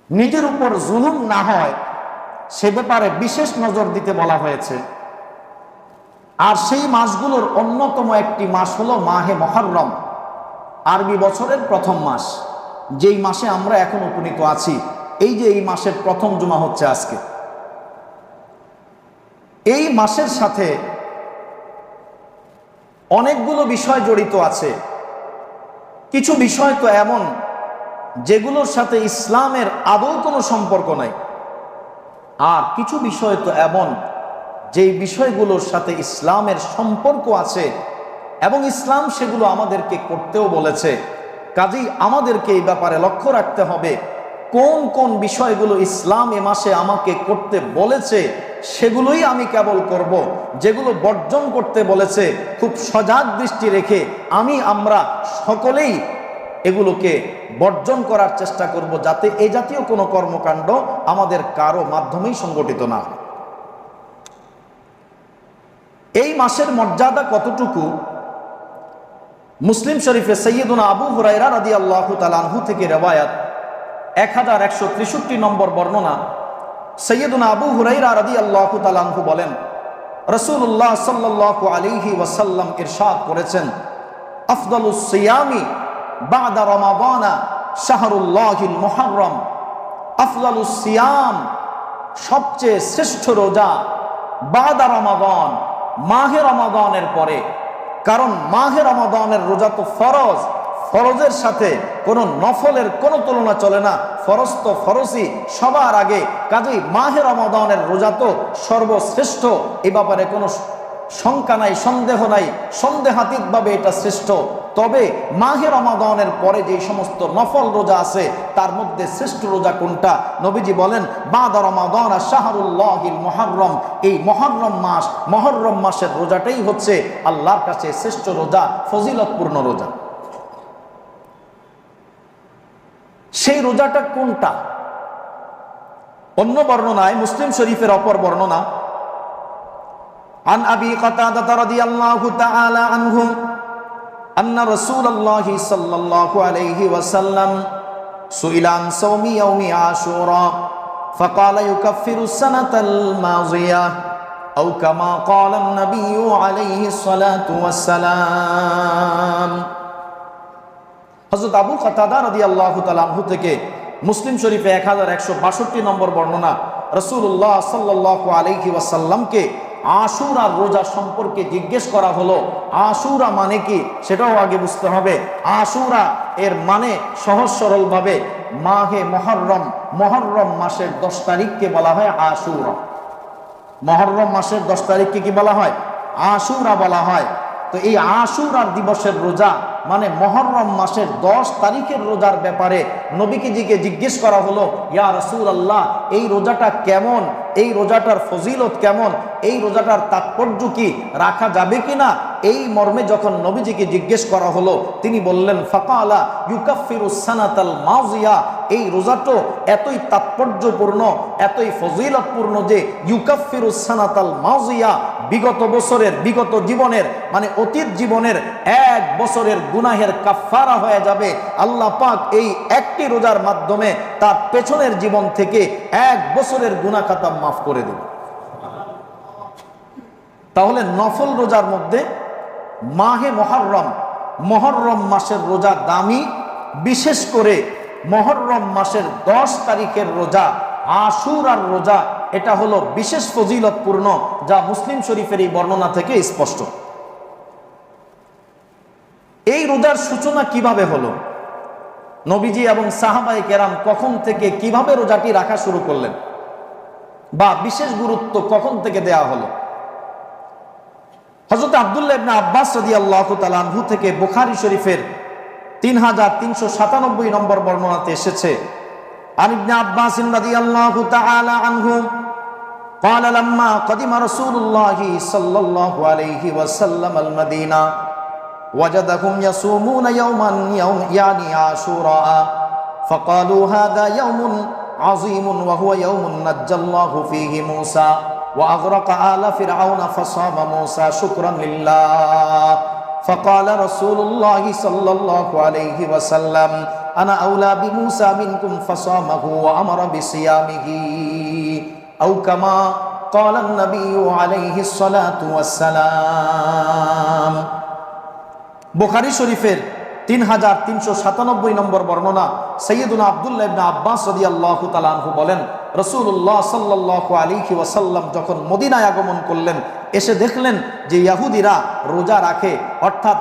নিজের উপর জুলুম না হয় সে ব্যাপারে বিশেষ নজর দিতে বলা হয়েছে। আর সেই মাসগুলোর অন্যতম একটি মাস হলো মাহে মুহররম, আরবি বছরের প্রথম মাস, যেই মাসে আমরা এখন উপনীত আছি। এই যে এই মাসের প্রথম জুমা হচ্ছে আজকে। এই মাসের সাথে অনেকগুলো বিষয় জড়িত আছে। কিছু বিষয় তো এমন যেগুলোর সাথে ইসলামের আদৌ কোনো সম্পর্ক নাই, আর কিছু বিষয় তো এমন যেই বিষয়গুলোর সাথে ইসলামের সম্পর্ক আছে এবং ইসলাম সেগুলো আমাদেরকে করতেও বলেছে। কাজেই আমাদেরকে এই ব্যাপারে লক্ষ্য রাখতে হবে কোন কোন বিষয়গুলো ইসলাম এ মাসে আমাকে করতে বলেছে সেগুলোই আমি কেবল করব, যেগুলো বর্জন করতে বলেছে খুব সজাগ দৃষ্টি রেখে আমরা সকলেই এগুলোকে বর্জন করার চেষ্টা করব, যাতে এই জাতীয় কোনো কর্মকাণ্ড আমাদের কারো মাধ্যমেই সংগঠিত না হয়। এই মাসের মর্যাদা কতটুকু, মুসলিম শরীফে সৈয়দুনা আবু হুরায়রা রাদিয়াল্লাহু তাআলা আনহু থেকে রিওয়ায়াত 1163 নম্বর বর্ণনা। সৈয়দুনা আবু হুরায়রা রাদিয়াল্লাহু তাআলা আনহু বলেন, রাসূলুল্লাহ সাল্লাল্লাহু আলাইহি ওয়াসাল্লাম ইরশাদ করেছেন, আফদালুস সিয়ামি বা'দা রমাদানা শাহরুল্লাহিল মুহররম। আফদালুস সিয়াম, সবচেয়ে শ্রেষ্ঠ রোজা, বা'দা রমাদান, মাহে রমাদানের পরে। কারণ মাহে রমাদানের রোজা তো ফরজ, ফরজের সাথে কোনো নফলের কোনো তুলনা চলে না। ফরজ তো ফরজই সবার আগে। কাজেই মাহে রমাদানের রোজা তো সর্বশ্রেষ্ঠ, এ ব্যাপারে কোনো শঙ্কা নাই, সন্দেহ নাই, সন্দেহাতীতভাবে এটা শ্রেষ্ঠ। তবে মাহে রমাদানের পরে যে সমস্ত নফল রোজা আছে তার মধ্যে শ্রেষ্ঠ রোজা কোনটা? নবীজি বলেন, বা'দা রমাদান শাহরুল্লাহিল মুহররম। এই মুহররম মাসের রোজাটাই হচ্ছে আল্লাহর কাছে শ্রেষ্ঠ রোজা, ফজিলতপূর্ণ রোজা। সেই রোজাটা কোনটা? অন্য বর্ণনায়, মুসলিম শরীফের অপর বর্ণনা, আন আবি কাতাদা রাদিয়াল্লাহু তাআলা আনহু আন্না রাসূলুল্লাহি সাল্লাল্লাহু আলাইহি ওয়াসাল্লাম সুইলা আন সাওমি ইয়াউমি আশুরা ফাকালা ইউকাফিরু সানাতাল মাযিয়া আও কামা ক্বালা আন-নাবিয়্যু আলাইহি সালাতু ওয়াসসালাম। হযরত আবু কাতাদা রাদিয়াল্লাহু তাআলা আনহু থেকে মুসলিম শরীফে 1162 নম্বর বর্ণনা, রাসূলুল্লাহ সাল্লাল্লাহু আলাইহি ওয়াসাল্লামকে আশুরার রোজা সম্পর্কে জিজ্ঞেস করা হলো। আশুরা মানে কি সেটাও আগে বুঝতে হবে। আশুরা এর মানে সহজ সরল ভাবে মাহে মুহররম, মুহররম মাসের 10 তারিখকে বলা হয় আশুরা। মুহররম মাসের 10 তারিখকে কি বলা হয়? আশুরা বলা হয়। তো এই আশুরার দিবসের রোজা মানে মুহররম মাসের 10 তারিখের রোজার ব্যাপারে নবীকে জিজ্ঞেস করা হলো, ইয়া রাসূলুল্লাহ, এই রোজাটা কেমন, এই রোজাটার ফজিলত কেমন, এই রোজাটার তাৎপর্য কি, রাখা যাবে কিনা? এই মর্মে যখন নবীজিকে জিজ্ঞেস করা হলো, তিনি বললেন, ফাকালা ইউকাফিরুস সানাতাল মাযিয়া। এই রোজাটো এতই তাৎপর্যপূর্ণ, এতই ফজিলতপূর্ণ যে ইউকাফিরুস সানাতাল মাযিয়া, বিগত বছরের, বিগত জীবনের মানে অতীত জীবনের 1 বছরের গুনাহের কাফফারা হয়ে যাবে। আল্লাহ পাক এই একটি রোজার মাধ্যমে তার পেছনের জীবন থেকে 1 বছরের গুনাহ খাতা মাফ করে দেবে। তাহলে নফল রোজার মধ্যে মাহে মুহররম, মুহররম মাসের রোজা দামি। বিশেষ করে মুহররম মাসের 10 তারিখের রোজা, আশুরার রোজা, এটা হলো বিশেষ ফজিলতপূর্ণ, যা মুসলিম শরীফের এই বর্ণনা থেকে স্পষ্ট। এই রোজার সূচনা কিভাবে হলো? নবীজি এবং সাহাবায়ে কেরাম কখন থেকে কিভাবে রোজাটি রাখা শুরু করলেন, বা বিশেষ গুরুত্ব কখন থেকে দেয়া হলো? হযরত আব্দুল্লাহ ইবনে আব্বাস রাদিয়াল্লাহু তাআলা আনহু থেকে বুখারী শরীফের 3397 নম্বর বর্ণনাতে এসেছে, আন ইবনে আব্বাস রাদিয়াল্লাহু তাআলা আনহু قال لما قدم رسول الله صلى الله عليه وسلم المدينة وجدهم يصومون يوما يعني عاشوراء فقالوا هذا يوم عظيم وهو يوم نجى الله فيه موسى وأغرق آل فرعون فصام موسى شكرا لله فقال رسول الله صلى الله عليه وسلم আনা আউলা বিমূসা মিনকুম ফাসামাহু ওয়া আমারা বিসিয়ামিহি আও কামা ক্বালা আন-নাবিয়্যু আলাইহিস সালাতু ওয়াস সালাম। বুখারী শরীফের 3397 নম্বর বর্ণনা। সাইয়্যিদুনা আব্দুল্লাহ ইবনে আব্বাস রাদিয়াল্লাহু তাআলা আনহু বলেন, রাসূলুল্লাহ সাল্লাল্লাহু আলাইহি ওয়াসাল্লাম যখন মদিনায় আগমন করলেন, এসে দেখলেন যে ইহুদিরা রোজা রাখে, অর্থাৎ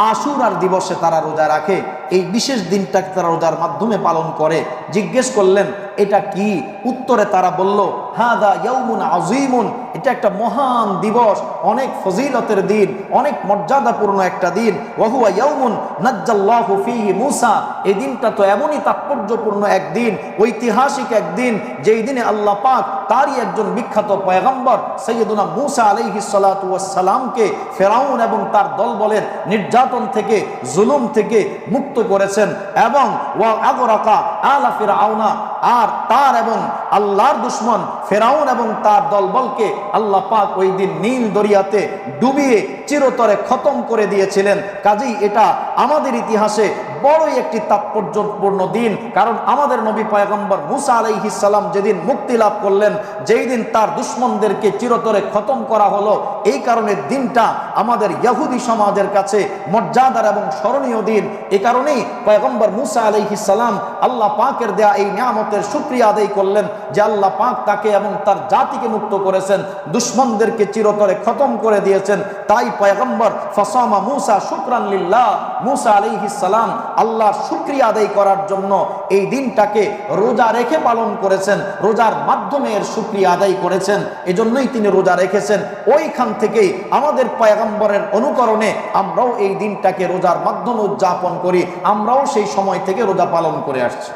আশুরার দিবসে তারা রোজা রাখে, এই বিশেষ দিনটাকে তারা রোজার মাধ্যমে পালন করে। জিজ্ঞেস করলেন এটা কি? উত্তরে তারা বলল, হাদা ইয়াউমুন আযীমুন, এটা একটা মহান দিবস, অনেক ফজিলতের দিন, অনেক মর্যাদাপূর্ণ একটা দিন। ওয়া হুয়া ইয়াউমুন নাজ্জাল্লাহু ফীহি মূসা, এই দিনটা তো এমনই তাৎপর্যপূর্ণ একদিন, ঐতিহাসিক একদিন, যেই দিনে আল্লাহ পাক তারই একজন বিখ্যাত পয়গম্বর সাইয়্যিদুনা মূসা আলাইহিস সালাতু ওয়াস সালামকে ফেরাউন এবং তার দলবলের নির্যাতন থেকে, জুলুম থেকে মুক্ত করেছেন। এবং ওয়া আগরাকা আলা ফিরআউনা, আর তার এবং আল্লাহর দুশমন ফেরাউন এবং তার দলবলকে আল্লাহ পাক ওই দিন নীল দরিয়াতে ডুবিয়ে চিরতরে খতম করে দিয়েছিলেন। কাজেই এটা আমাদের ইতিহাসে বড়ই একটি তাৎপর্যপূর্ণ দিন, কারণ আমাদের নবী পয়গম্বর মূসা আলাইহিস সালাম যেদিন মুক্তি লাভ করলেন, যেই দিন তার দুশমনদেরকে চিরতরে খতম করা হলো, এই কারণে দিনটা আমাদের ইহুদি সমাজের কাছে মর্যাদার এবং স্মরণীয় দিন। এই কারণেই পয়গম্বর মূসা আলাইহিস সালাম আল্লাহ পাকের দেয়া এই নিয়ামতের শুকরিয়া আদায় করলেন যে আল্লাহ পাক তাকে এবং তার জাতিকে মুক্ত করেছেন, দুশমনদেরকে চিরতরে খতম করে দিয়েছেন। তাই পয়গম্বর ফাসামা মূসা শুকরান লিল্লাহ, মূসা আলাইহিস সালাম আল্লাহর শুকরিয়া আদায় করার জন্য এই দিনটাকে রোজা রেখে পালন করেছেন, রোজার মাধ্যমে এর শুকরিয়া আদায় করেছেন, এজন্যই তিনি রোজা রেখেছেন। ওইখান থেকেই আমাদের পয়গম্বরের অনুকরণে আমরাও এই দিনটাকে রোজার মাধ্যমে উদযাপন করি, আমরাও সেই সময় থেকে রোজা পালন করে আসছি।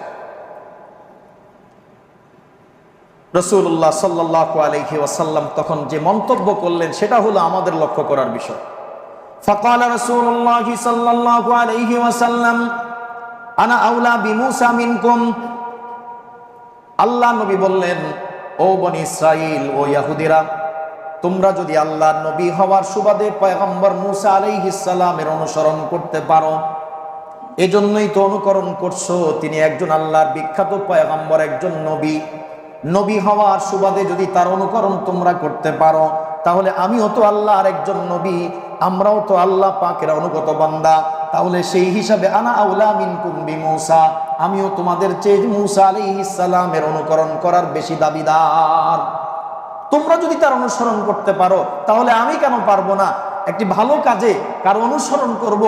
রাসূলুল্লাহ সাল্লাল্লাহু আলাইহি ওয়াসাল্লাম তখন যে মন্তব্য করলেন সেটা হলো আমাদের লক্ষ্য করার বিষয়। ফাকাল রাসূলুল্লাহ সাল্লাল্লাহু আলাইহি ওয়াসাল্লাম আনা আউলা বিমূসা মিনকুম, আল্লাহ নবী বললেন, ও বনি ইসরাইল, ও ইহুদিরা, তোমরা যদি আল্লাহর নবী হওয়ার সুবাদে পয়গম্বর মূসা আলাইহিস সালামের অনুসরণ করতে পারো, এজন্যই তো অনুকরণ করছো, তিনি একজন আল্লাহর বিখ্যাত পয়গম্বর, একজন নবী। নবী হওয়ার সুবাদে যদি তার অনুকরণ তোমরা করতে পারো, তাহলে আমিও তো আল্লাহর একজন নবী, আমরাও তো আল্লাহ পাকের অনুগত বান্দা, তাহলে সেই হিসাবে আনা আউলা মিনকুম বিমূসা, আমিও তোমাদের চেয়ে মূসা আলাইহিস সালামের অনুকরণ করার বেশি দাবিদার। তোমরা যদি তার অনুসরণ করতে পারো, তাহলে আমি কেন পারবো না? একটি ভালো কাজে কারো অনুসরণ করব,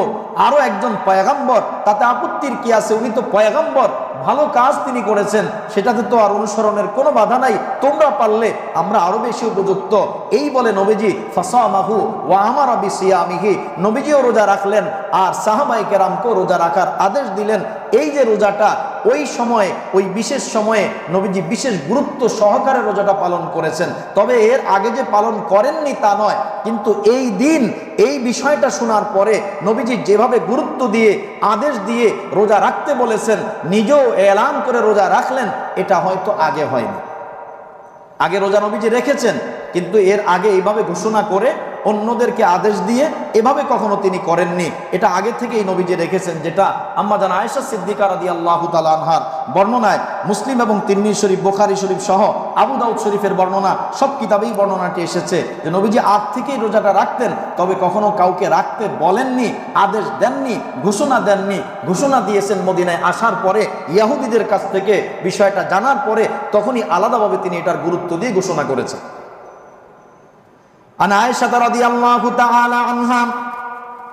আরো একজন পয়গম্বর, তাতে আপত্তির কি আছে? উনি তো পয়গম্বর, ভালো কাজ তিনি করেছেন, সেটাতে তো আর অনুসরণের কোনো বাধা নাই। তোমরা পারলে আমরা আরো বেশি উপযুক্ত। এই বলে নবীজি ফাসামাহু ওয়া আমারা বিসিয়ামিহি, নবীজিও রোজা রাখলেন আর সাহাবায়ে কেরামকেও রোজা রাখার আদেশ দিলেন। এই যে রোজাটা, ওই সময়ে, ওই বিশেষ সময়ে নবীজি বিশেষ গুরুত্ব সহকারে রোজাটা পালন করেছেন। তবে এর আগে যে পালন করেননি তা নয়, কিন্তু এই দিন, এই বিষয়টা শোনার পরে নবীজি যেভাবে গুরুত্ব দিয়ে, আদেশ দিয়ে রোজা রাখতে বলেছেন, নিজেও এলান করে রোজা রাখলেন, এটা হয়তো আগে হয়নি। আগে রোজা নবীজি রেখেছেন, কিন্তু এর আগে এইভাবে ঘোষণা করে অন্যদেরকে আদেশ দিয়ে এভাবে কখনো তিনি করেননি। এটা আগে থেকেই নবীজি রেখেছেন, যেটা আম্মা জান আয়েশা সিদ্দিকা রাদিয়াল্লাহু তাআলা আনহার বর্ণনায়, মুসলিম এবং তিরমিজি শরীফ, বুখারী শরীফ সহ আবু দাউদ শরীফের বর্ণনা, সব কিতাবেই বর্ণনাটি এসেছে যে নবীজি আগ থেকেই রোজাটা রাখতেন, তবে কখনো কাউকে রাখতে বলেননি, আদেশ দেননি, ঘোষণা দেননি। ঘোষণা দিয়েছেন মদিনায় আসার পরে, ইহুদিদের কাছ থেকে বিষয়টা জানার পরে, তখনই আলাদাভাবে তিনি এটার গুরুত্ব দিয়ে ঘোষণা করেছেন। عن عائشة رضي الله تعالى عنها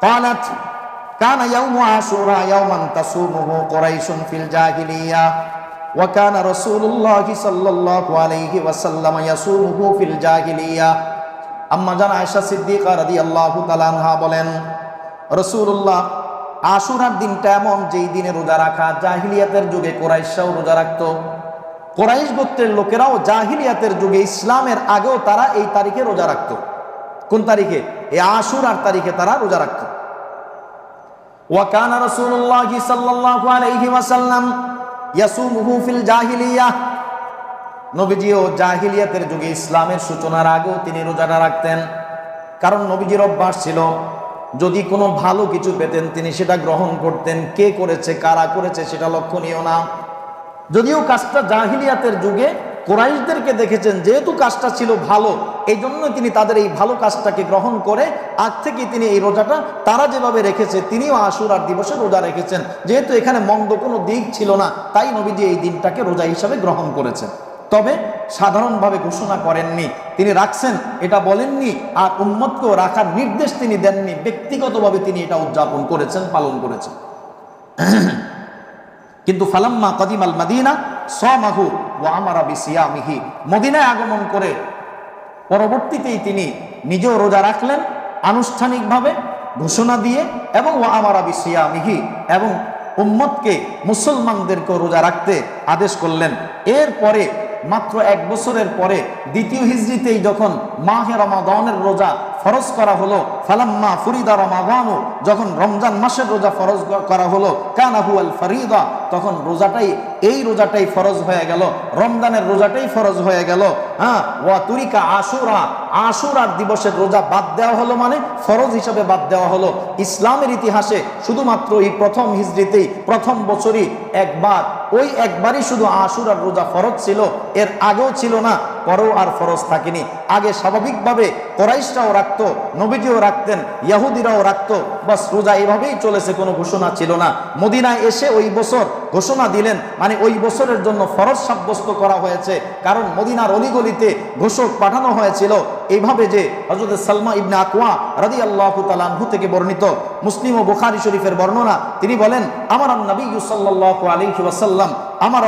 قالت كان يوم عاشوراء يوما تصومه قريش في الجاهلية وكان رسول الله صلى الله عليه وسلم يصومه في الجاهلية আম্মা জান আয়েশা সিদ্দিকা রাদিয়াল্লাহু তাআলা আনহা বলেন, রাসূলুল্লাহ আশুরার দিনটা এমন, যেই দিনে রোজা রাখা জাহিলিয়াতের যুগে কুরাইশরাও রোজা রাখতো। কুরাইশ গোত্রের লোকেরাও জাহিলিয়াতের যুগে, ইসলামের আগেও তারা এই তারিখে রোজা রাখতো। কোন তারিখে? এই আশুরার তারিখে তারা রোজা রাখত। ওয়া কানা রাসূলুল্লাহ সাল্লাল্লাহু আলাইহি ওয়াসাল্লাম ইয়াসুমুহু ফিল জাহিলিয়াহ, নবীজিও জাহিলিয়াতের যুগে, ইসলামের সূচনার আগেও তিনি রোজাটা রাখতেন। কারণ নবীজির অভ্যাস ছিল যদি কোনো ভালো কিছু পেতেন তিনি সেটা গ্রহণ করতেন। কে করেছে, কারা করেছে সেটা লক্ষণীয় না। যদিও কাজটা জাহিলিয়াতের যুগে কুরাইশদেরকে দেখেছেন, যেহেতু কাজটা ছিল ভালো, এই জন্য তিনি তাদের এই ভালো কাজটাকে গ্রহণ করে আজ থেকে তিনি এই রোজাটা তারা যেভাবে রেখেছে তিনিও আশুরার দিবসে রোজা রেখেছেন। যেহেতু এখানে মন্দ কোনো দিক ছিল না, তাই নবীজি এই দিনটাকে রোজা হিসাবে গ্রহণ করেছেন। তবে সাধারণভাবে ঘোষণা করেননি, তিনি রাখছেন এটা বলেননি, আর উম্মতকেও রাখার নির্দেশ তিনি দেননি। ব্যক্তিগতভাবে তিনি এটা উদযাপন করেছেন, পালন করেছেন। কিন্তু ফালাম্মা কদিমাল মাদিনা সামাহু ওয়া আমারা বিসিয়ামিহি, মদিনায় আগমন করে পরবর্তীতেই তিনি নিজেও রোজা রাখলেন আনুষ্ঠানিকভাবে ঘোষণা দিয়ে, এবং ওয়া আমারা বিসিয়ামিহি, এবং উম্মতকে মুসলমানদেরকে রোজা রাখতে আদেশ করলেন। এরপরে মাত্র 1 বছরের পরে দ্বিতীয় হিজরিতেই যখন মাহে রমাদানের রোজা ফরজ করা হলো, ফালাম্মা ফুরিদা রমাদানু, যখন রমজান মাসের রোজা ফরজ করা হলো, কানা হুয়াল ফরিদা, তখন এই রোজাটাই ফরজ হয়ে গেল, রমজানের রোজাটাই ফরজ হয়ে গেল। ওয়া তুরিকা আশুরা, আশুরার দিবসের রোজা বাদ দেওয়া হলো, মানে ফরজ হিসাবে বাদ দেওয়া হলো। ইসলামের ইতিহাসে শুধুমাত্র এই প্রথম হিজরিতেই, প্রথম বছরই একবারই শুধু আশুরার রোজা ফরজ ছিল, এর আগেও ছিল না, পরেও আর ফরজ থাকেনি। আগে স্বাভাবিকভাবে কুরাইশরাও রাখতো, নবীজিও রাখতেন, ইহুদিরাও রাখতো, বাস রোজা এভাবেই চলেছে, কোনো ঘোষণা ছিল না। মদিনায় এসে ওই বছর ঘোষণা দিলেন, মানে ওই বছরের জন্য ফরজ সাব্যস্ত করা হয়েছে, কারণ মদিনার অলিগলিতে ঘোষক পাঠানো হয়েছিল। এইভাবে যে হযরত সালমা ইবনে আকওয়া রাদিয়াল্লাহু তাআলা আনহু থেকে বর্ণিত, মুসলিম ও বুখারী শরীফের বর্ণনা, তিনি বলেন, আমার নবী সাল্লাল্লাহু আলাইহি ওয়াসাল্লাম আমার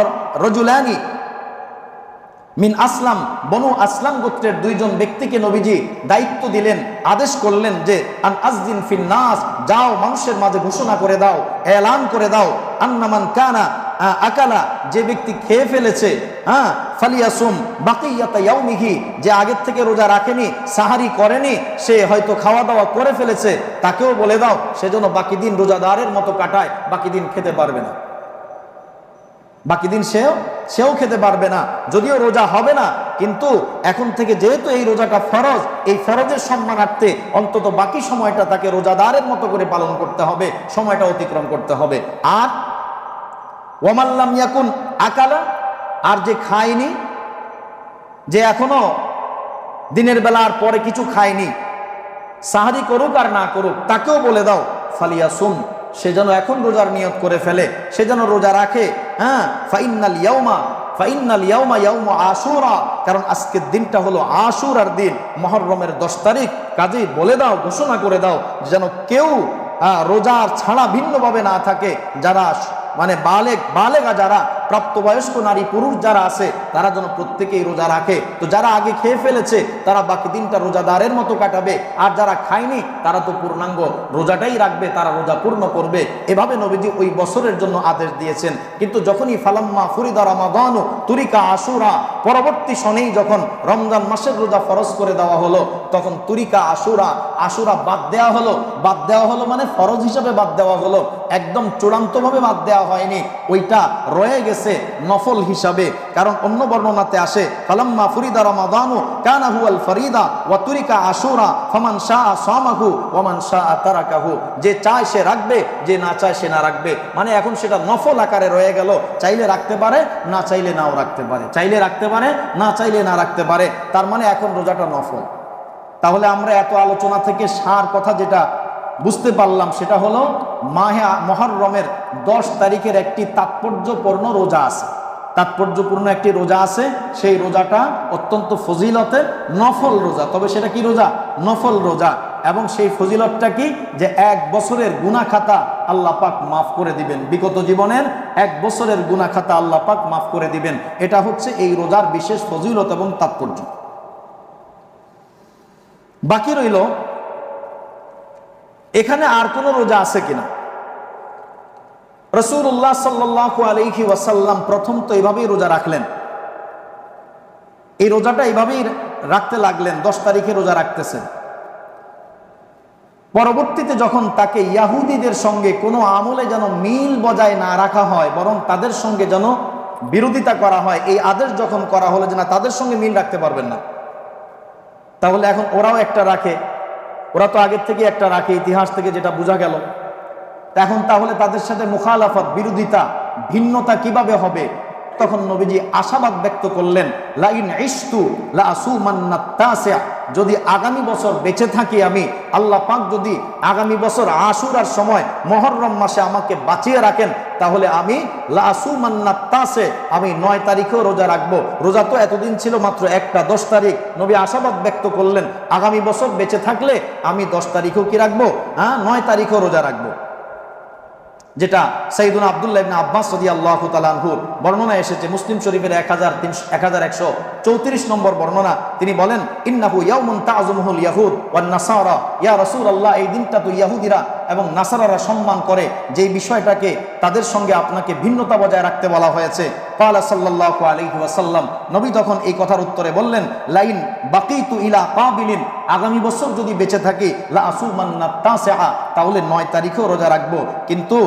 রজুলানি মিন আসলাম, বনু আসলাম গোত্রের 2 জন ব্যক্তিকে নবীজি দায়িত্ব দিলেন, আদেশ করলেন যে আন আযদিন ফিন নাস, যাও মানুষের মাঝে ঘোষণা করে দাও, এলান করে দাও, আন্নামান কানা আকালা, যে ব্যক্তি খেয়ে ফেলেছে, ফালিয়াসুম বাকিয়াতা ইয়াউমিহি, যে আগের থেকে রোজা রাখেনি, সাহারি করেনি, সে হয়তো খাওয়া দাওয়া করে ফেলেছে, তাকেও বলে দাও সেজন্য বাকি দিন রোজাদারের মতো কাটায়, বাকি দিন খেতে পারবে না, বাকি দিন সেও খেতে পারবে না, যদিও রোজা হবে না, কিন্তু এখন থেকে যেহেতু এই রোজাটা ফরজ, এই ফরজের সম্মানার্থে অন্তত বাকি সময়টা তাকে রোজাদারের মতো করে পালন করতে হবে, সময়টা অতিক্রম করতে হবে। আর ওয়ামাল্লাম ইয়াকুন আকালা, আর যে খায়নি, যে এখনো দিনের বেলা আর পরে কিছু খায়নি, সাহারি করুক আর না করুক, তাকেও বলে দাও ফালিয়াসুম, সে যেন এখন রোজার নিয়ত করে ফেলে, সে যেন রোজা রাখে। ফাইন্নাল ইয়াউমা ইয়াউমু আশুরা, কারণ আজকের দিনটা হলো আশুরার দিন, মুহররমের 10 তারিখ। কাজেই বলে দাও, ঘোষণা করে দাও যেন কেউ রোজার ছাড়া ভিন্নভাবে না থাকে। যারা মানে বালেগা, যারা প্রাপ্তবয়স্ক নারী পুরুষ যারা আছে, তারা যেন প্রত্যেকেই রোজা রাখে। তো যারা আগে খেয়ে ফেলেছে তারা বাকি দিনটা রোজাদারের মতো কাটাবে, আর যারা খায়নি তারা তো পূর্ণাঙ্গ রোজাটাই রাখবে, তারা রোজা পূর্ণ করবে। এভাবে নবীজি ওই বছরের জন্য আদেশ দিয়েছেন। কিন্তু যখনই ফালাম্মা ফুরিদা রমাদানু তুরিকা আশুরা, পরবর্তী সনেই যখন রমজান মাসের রোজা ফরজ করে দেওয়া হলো, তখন তুরিকা আশুরা বাদ দেওয়া হলো, মানে ফরজ হিসাবে বাদ দেওয়া হলো, একদম চূড়ান্তভাবে বাদ দেওয়া হয়নি, ওইটা রয়ে গেছে নফল হিসাবে। কারণ অন্য বর্ণনাতে আসে ফালাম্মা ফুরিদা রমাদানু কানা হুয়াল ফরিদা ওয়া তুরিকা আশুরা ফামান শাআ সামাহু ওয়া মান শাআ তারাকাহু, যে চায় সে রাখবে, যে না চায় সে না রাখবে। মানে এখন সেটা নফল আকারে রয়ে গেল, চাইলে রাখতে পারে, না চাইলে নাও রাখতে পারে, চাইলে রাখতে পারে, না চাইলে না রাখতে পারে। তার মানে এখন রোজাটা নফল। তাহলে আমরা এত আলোচনা থেকে সার কথা যেটা বুঝতে পারলাম সেটা হলো মাহে মুহররমের 10 তারিখের একটি তাৎপর্যপূর্ণ রোজা আছে, তাৎপর্যপূর্ণ একটি রোজা আছে। সেই রোজাটা অত্যন্ত ফজিলতের নফল রোজা। তবে সেটা কি রোজা? নফল রোজা। এবং সেই ফজিলতটা কি? যে 1 বছরের গুনাহ খাতা আল্লাহ পাক মাফ করে দিবেন, বিগত জীবনের 1 বছরের গুনাহ খাতা আল্লাহ পাক মাফ করে দিবেন। এটা হচ্ছে এই রোজার বিশেষ ফজিলত এবং তাৎপর্য। বাকি রইল এখানে আর কোন রোজা আছে কিনা। রাসূলুল্লাহ সাল্লাল্লাহু আলাইহি ওয়াসাল্লাম প্রথম তো এইভাবেই রোজা রাখলেন, এই রোজাটা এইভাবেই রাখতে লাগলেন, 10 তারিখে রোজা রাখতেছেন। পরবর্তীতে যখন তাকে ইহুদিদের সঙ্গে কোনো আমলে যেন মিল বজায় না রাখা হয়, বরং তাদের সঙ্গে যেন বিরোধিতা করা হয়, এই আদেশ যখন করা হলো যে না তাদের সঙ্গে মিল রাখতে পারবেন না, তাহলে এখন ওরাও একটা রাখে, ওরা তো আগের থেকে একটা রাখে, ইতিহাস থেকে যেটা বোঝা গেল। এখন তাহলে তাদের সাথে মুখালাফত, বিরোধিতা, ভিন্নতা কিভাবে হবে? তখন নবীজি আশাবাদ ব্যক্ত করলেন, লাইন ইশতু লা আসুমান্নাত তাসিআ, যদি আগামী বছর বেঁচে থাকি আমি, আল্লাহ পাক যদি আগামী বছর আশুরার সময় মুহররম মাসে আমাকে বাঁচিয়ে রাখেন, তাহলে আমি লা আসুমান্নাত তাসিআ, আমি 9 তারিখেও রোজা রাখবো। রোজা তো এতদিন ছিল মাত্র একটা, 10 তারিখ। নবী আশাবাদ ব্যক্ত করলেন, আগামী বছর বেঁচে থাকলে আমি 10 তারিখেও কি রাখবো? 9 তারিখেও রোজা রাখবো। যেটা সাইয়্যিদুনা আব্দুল্লাহ ইবনে আব্বাস রাদিয়াল্লাহু তাআলা আনহুর বর্ণনায় এসেছে, মুসলিম শরীফের 1134 নম্বর বর্ণনা। তিনি বলেন, ইন্নাহু ইয়াউমুন তা'যুমুহুল ইয়াহুদ ওয়ান নাসারা, ইয়া রাসূলুল্লাহ, এই দিনটা তো ইহুদিরা এবং নাসারারা সম্মান করে, যেই বিষয়টাকে তাদের সঙ্গে আপনাকে ভিন্নতা বজায় রাখতে বলা হয়েছে। ক্বালা সাল্লাল্লাহু আলাইহি ওয়াসাল্লাম, নবী তখন এই কথার উত্তরে বললেন, লাইন বাকিতু ইলা কাবিলিন, আগামী বছর যদি বেঁচে থাকি, লা আসুমান্নাত তাসিআ, তাহলে 9 তারিখেও রোজা রাখবো। কিন্তু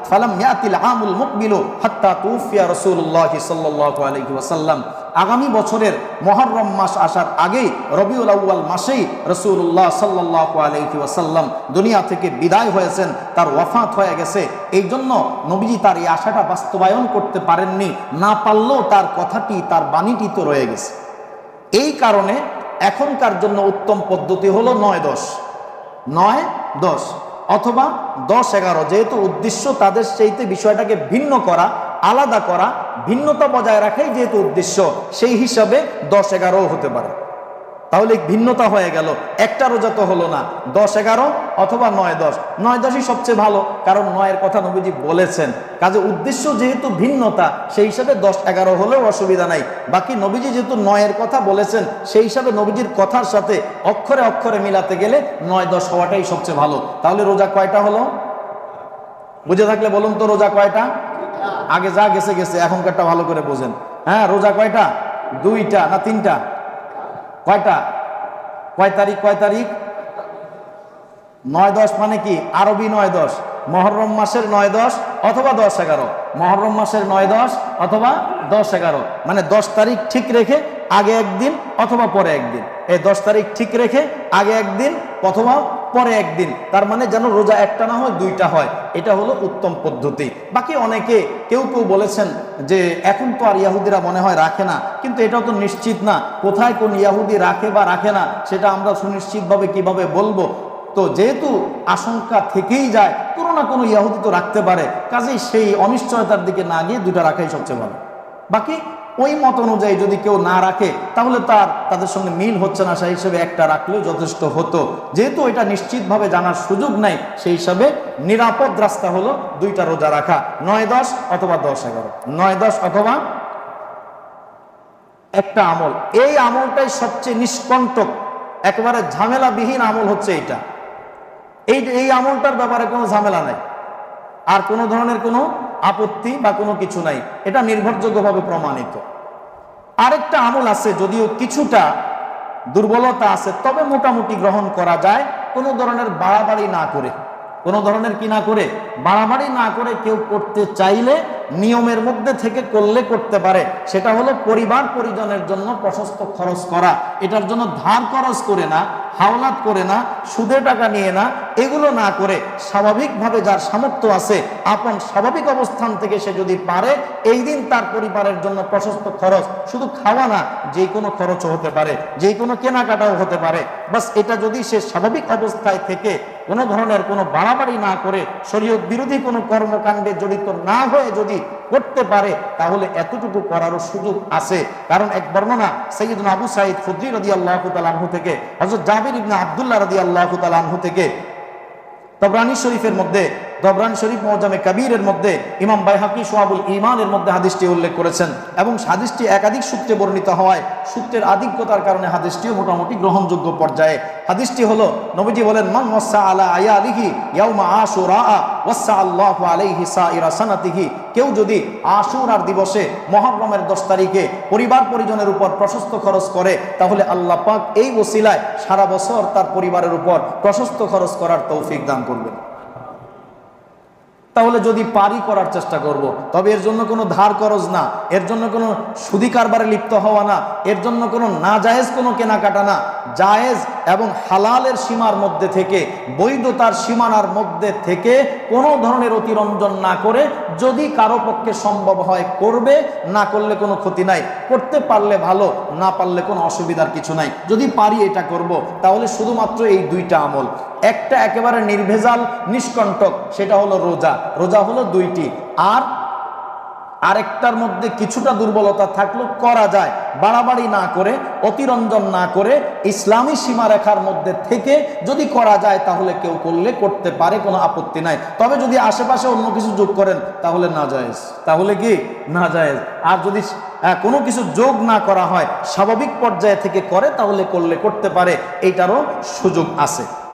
ফালাম ইয়াতিল আমুল মুকবিলু হাত্তা তুফিয়া রাসূলুল্লাহ সাল্লাল্লাহু আলাইহি ওয়াসাল্লাম, আগামী বছরের মুহররম মাস আসার আগেই, রবিউল আউয়াল মাসেই রাসূলুল্লাহ সাল্লাল্লাহু আলাইহি ওয়াসাল্লাম দুনিয়া থেকে বিদায় হয়েছেন, তার ওয়াফাত হয়ে গেছে। এই জন্য নবীজি তার এই আশাটা বাস্তবায়ন করতে পারেননি, না পারলেও তার কথাটি, তার বাণীটি তো রয়ে গেছে। এই কারণে এখনকার জন্য উত্তম পদ্ধতি হলো 9-10, 9-10 অথবা 10-11, যেহেতু উদ্দেশ্য তাদের চাইতে বিষয়টাকে ভিন্ন করা, আলাদা করা, ভিন্নতা বজায় রাখাই যেহেতু উদ্দেশ্য, সেই হিসাবে 10-11 হতে পারে। তাহলে ভিন্নতা হয়ে গেল, একটা রোজা তো হলো না, 10-11 অথবা 9-10। 9-10ই সবচেয়ে ভালো, কারণ 9-এর কথা নবীজি বলেছেন। কাজে উদ্দেশ্য যেহেতু ভিন্নতা, সেই হিসাবে 10-11 হলেও অসুবিধা নাই। বাকি নবীজি যেহেতু 9-এর কথা বলেছেন, সেই হিসাবে নবীজির কথার সাথে অক্ষরে অক্ষরে মিলাতে গেলে 9-10 হওয়াটাই সবচেয়ে ভালো। তাহলে রোজা কয়টা হলো? বুঝে থাকলে বলুন তো, রোজা কয়টা? আগে যা গেছে গেছে, এখনকারটা ভালো করে বোঝেন। হ্যাঁ, রোজা কয়টা? 2টা না 3টা? কয়টা? কয় তারিখ? কয় তারিখ? 9-10 মানে কি? আরবি 9-10, মুহররম মাসের 9-10 অথবা 10-11, মুহররম মাসের 9-10 অথবা 10-11, মানে 10 তারিখ ঠিক রেখে আগে একদিন অথবা পরে একদিন। এই 10 তারিখ ঠিক রেখে আগে একদিন অথবা পরে একদিন, তার মানে যেন রোজা একটা না হয়, 2টা হয়। এটা হলো উত্তম পদ্ধতি। বাকি অনেকে কেউ বলেছেন যে এখন তো আর ইহুদিরা মনে হয় রাখে না, কিন্তু এটাও তো নিশ্চিত না কোথায় কোন ইহুদি রাখে বা রাখে না, সেটা আমরা সুনিশ্চিতভাবে কিভাবে বলবো? তো যেহেতু আশঙ্কা থেকেই যায়, কোনো না কোনো ইহুদি তো রাখতে পারে, কাজেই সেই অনিশ্চয়তার দিকে না গিয়ে 2টা রাখাই সবচেয়ে ভালো। বাকি ওই মত অনুযায়ী যদি কেউ না রাখে, তাহলে তাদের সঙ্গে মিল হচ্ছে না, সেই হিসেবে একটা রাখলেও যথেষ্ট হতো। যেহেতু এটা নিশ্চিতভাবে জানার সুযোগ নাই, সেই হিসাবে নিরাপদ রাস্তা হলো 2টা রোজা রাখা, 9-10 অথবা 10-11, 9-10 অথবা একটা আমল। এই আমলটাই সবচেয়ে নিষ্কণ্টক, একেবারে ঝামেলাবিহীন আমল হচ্ছে এইটা। এই আমলটার ব্যাপারে কোনো ঝামেলা নাই, আর কোনো ধরনের কোনো আপত্তি বা কোনো কিছু নাই, এটা নির্ভরযোগ্যভাবে প্রমাণিত। আরেকটা আমল আছে, যদিও কিছুটা দুর্বলতা আছে, তবে মোটামুটি গ্রহণ করা যায়, কোনো ধরনের বাড়াবাড়ি না করে। কোনো ধরনের কি না করে? বাড়াবাড়ি না করে কেউ করতে চাইলে নিয়মের মধ্যে থেকে করলে করতে পারে। সেটা হলো পরিবার পরিজনের জন্য প্রশস্ত খরচ করা। এটার জন্য ধার খরচ করে না, হাওলাত করে না, সুদে টাকা নিয়ে না, এগুলো না করে স্বাভাবিকভাবে যার সামর্থ্য আছে, আপন স্বাভাবিক অবস্থান থেকে সে যদি পারে, এই দিন তার পরিবারের জন্য প্রশস্ত খরচ, শুধু খাওয়া না, যে কোনো খরচও হতে পারে, যে কোনো কেনাকাটাও হতে পারে। বাস এটা যদি সে স্বাভাবিক অবস্থায় থেকে কোনো ধরনের কোনো বাড়াবাড়ি না করে, শরীয়ত বিরোধী কোনো কর্মকাণ্ডে জড়িত না হয়ে যদি করতে পারে, তাহলে এতটুকু করারও সুযোগ আছে। কারণ এক বর্ণনা সাইয়্যিদুনা আবু সাঈদ খুদরি রাদিয়াল্লাহু তাআলা আনহু থেকে, হযরত জাবির ইবনে আব্দুল্লাহ রাদিয়াল্লাহু তাআলা আনহু থেকে, তবরানী শরীফের মধ্যে, তবরানী শরীফ মুআজ্জামে কাবীরের মধ্যে, ইমাম বাইহাকী শুআবুল ঈমানের মধ্যে হাদিসটি উল্লেখ করেছেন, এবং হাদিসটি একাধিক সূত্রে বর্ণিত হওয়ায় সূত্রের আধিক্যতার কারণে হাদিসটিও মোটামুটি গ্রহণযোগ্য পর্যায়ে। হাদিসটি হলো, নবীজি বলেন, মান ওয়াসা আলা আয়ালিহি ইয়াউমা আশুরা ওয়াসা আল্লাহু আলাইহি সাইরা সানাতিহি, কেউ যদি আশুরার দিবসে, মুহররমের 10 তারিখে পরিবার পরিজনের উপর প্রশস্ত খরচ করে, তাহলে আল্লাহ পাক এই ওসিলায় সারা বছর তার পরিবারের উপর প্রশস্ত খরচ করার তৌফিক দান করবেন। তাহলে যদি পারি করার চেষ্টা করব। তবে এর জন্য কোনো ধার খরচ না, এর জন্য কোনো সুদি কারবারে লিপ্ত হওয়া না, এর জন্য কোনো নাজায়েজ কোনো কেনাকাটা না, জায়েজ এবং হালালের সীমার মধ্যে থেকে, বৈধতার সীমানার মধ্যে থেকে কোনো ধরনের অতিরঞ্জন না করে যদি কারো পক্ষে সম্ভব হয় করবে, না করলে কোনো ক্ষতি নাই, করতে পারলে ভালো, না পারলে কোনো অসুবিধার কিছু নাই। যদি পারি এটা করব, তাহলে শুধুমাত্র এই দুইটা আমল। একটা একেবারে নির্ভেজাল নিষ্কণ্টক, সেটা হলো রোজা। রোজা হলো দুইটি, আর আরেকটার মধ্যে কিছুটা দুর্বলতা থাকলেও করা যায়, বাড়াবাড়ি না করে, অতিরঞ্জন না করে, ইসলামী সীমারেখার মধ্যে থেকে যদি করা যায় তাহলে কেউ করলে করতে পারে, কোনো আপত্তি নাই। তবে যদি আশেপাশে অন্য কিছু যোগ করেন তাহলে নাজায়েজ, তাহলে কি নাজায়েজ। আর যদি কোনো কিছু যোগ না করা হয়, স্বাভাবিক পর্যায়ে থেকে করে, তাহলে করলে করতে পারে, এইটারও সুযোগ আছে।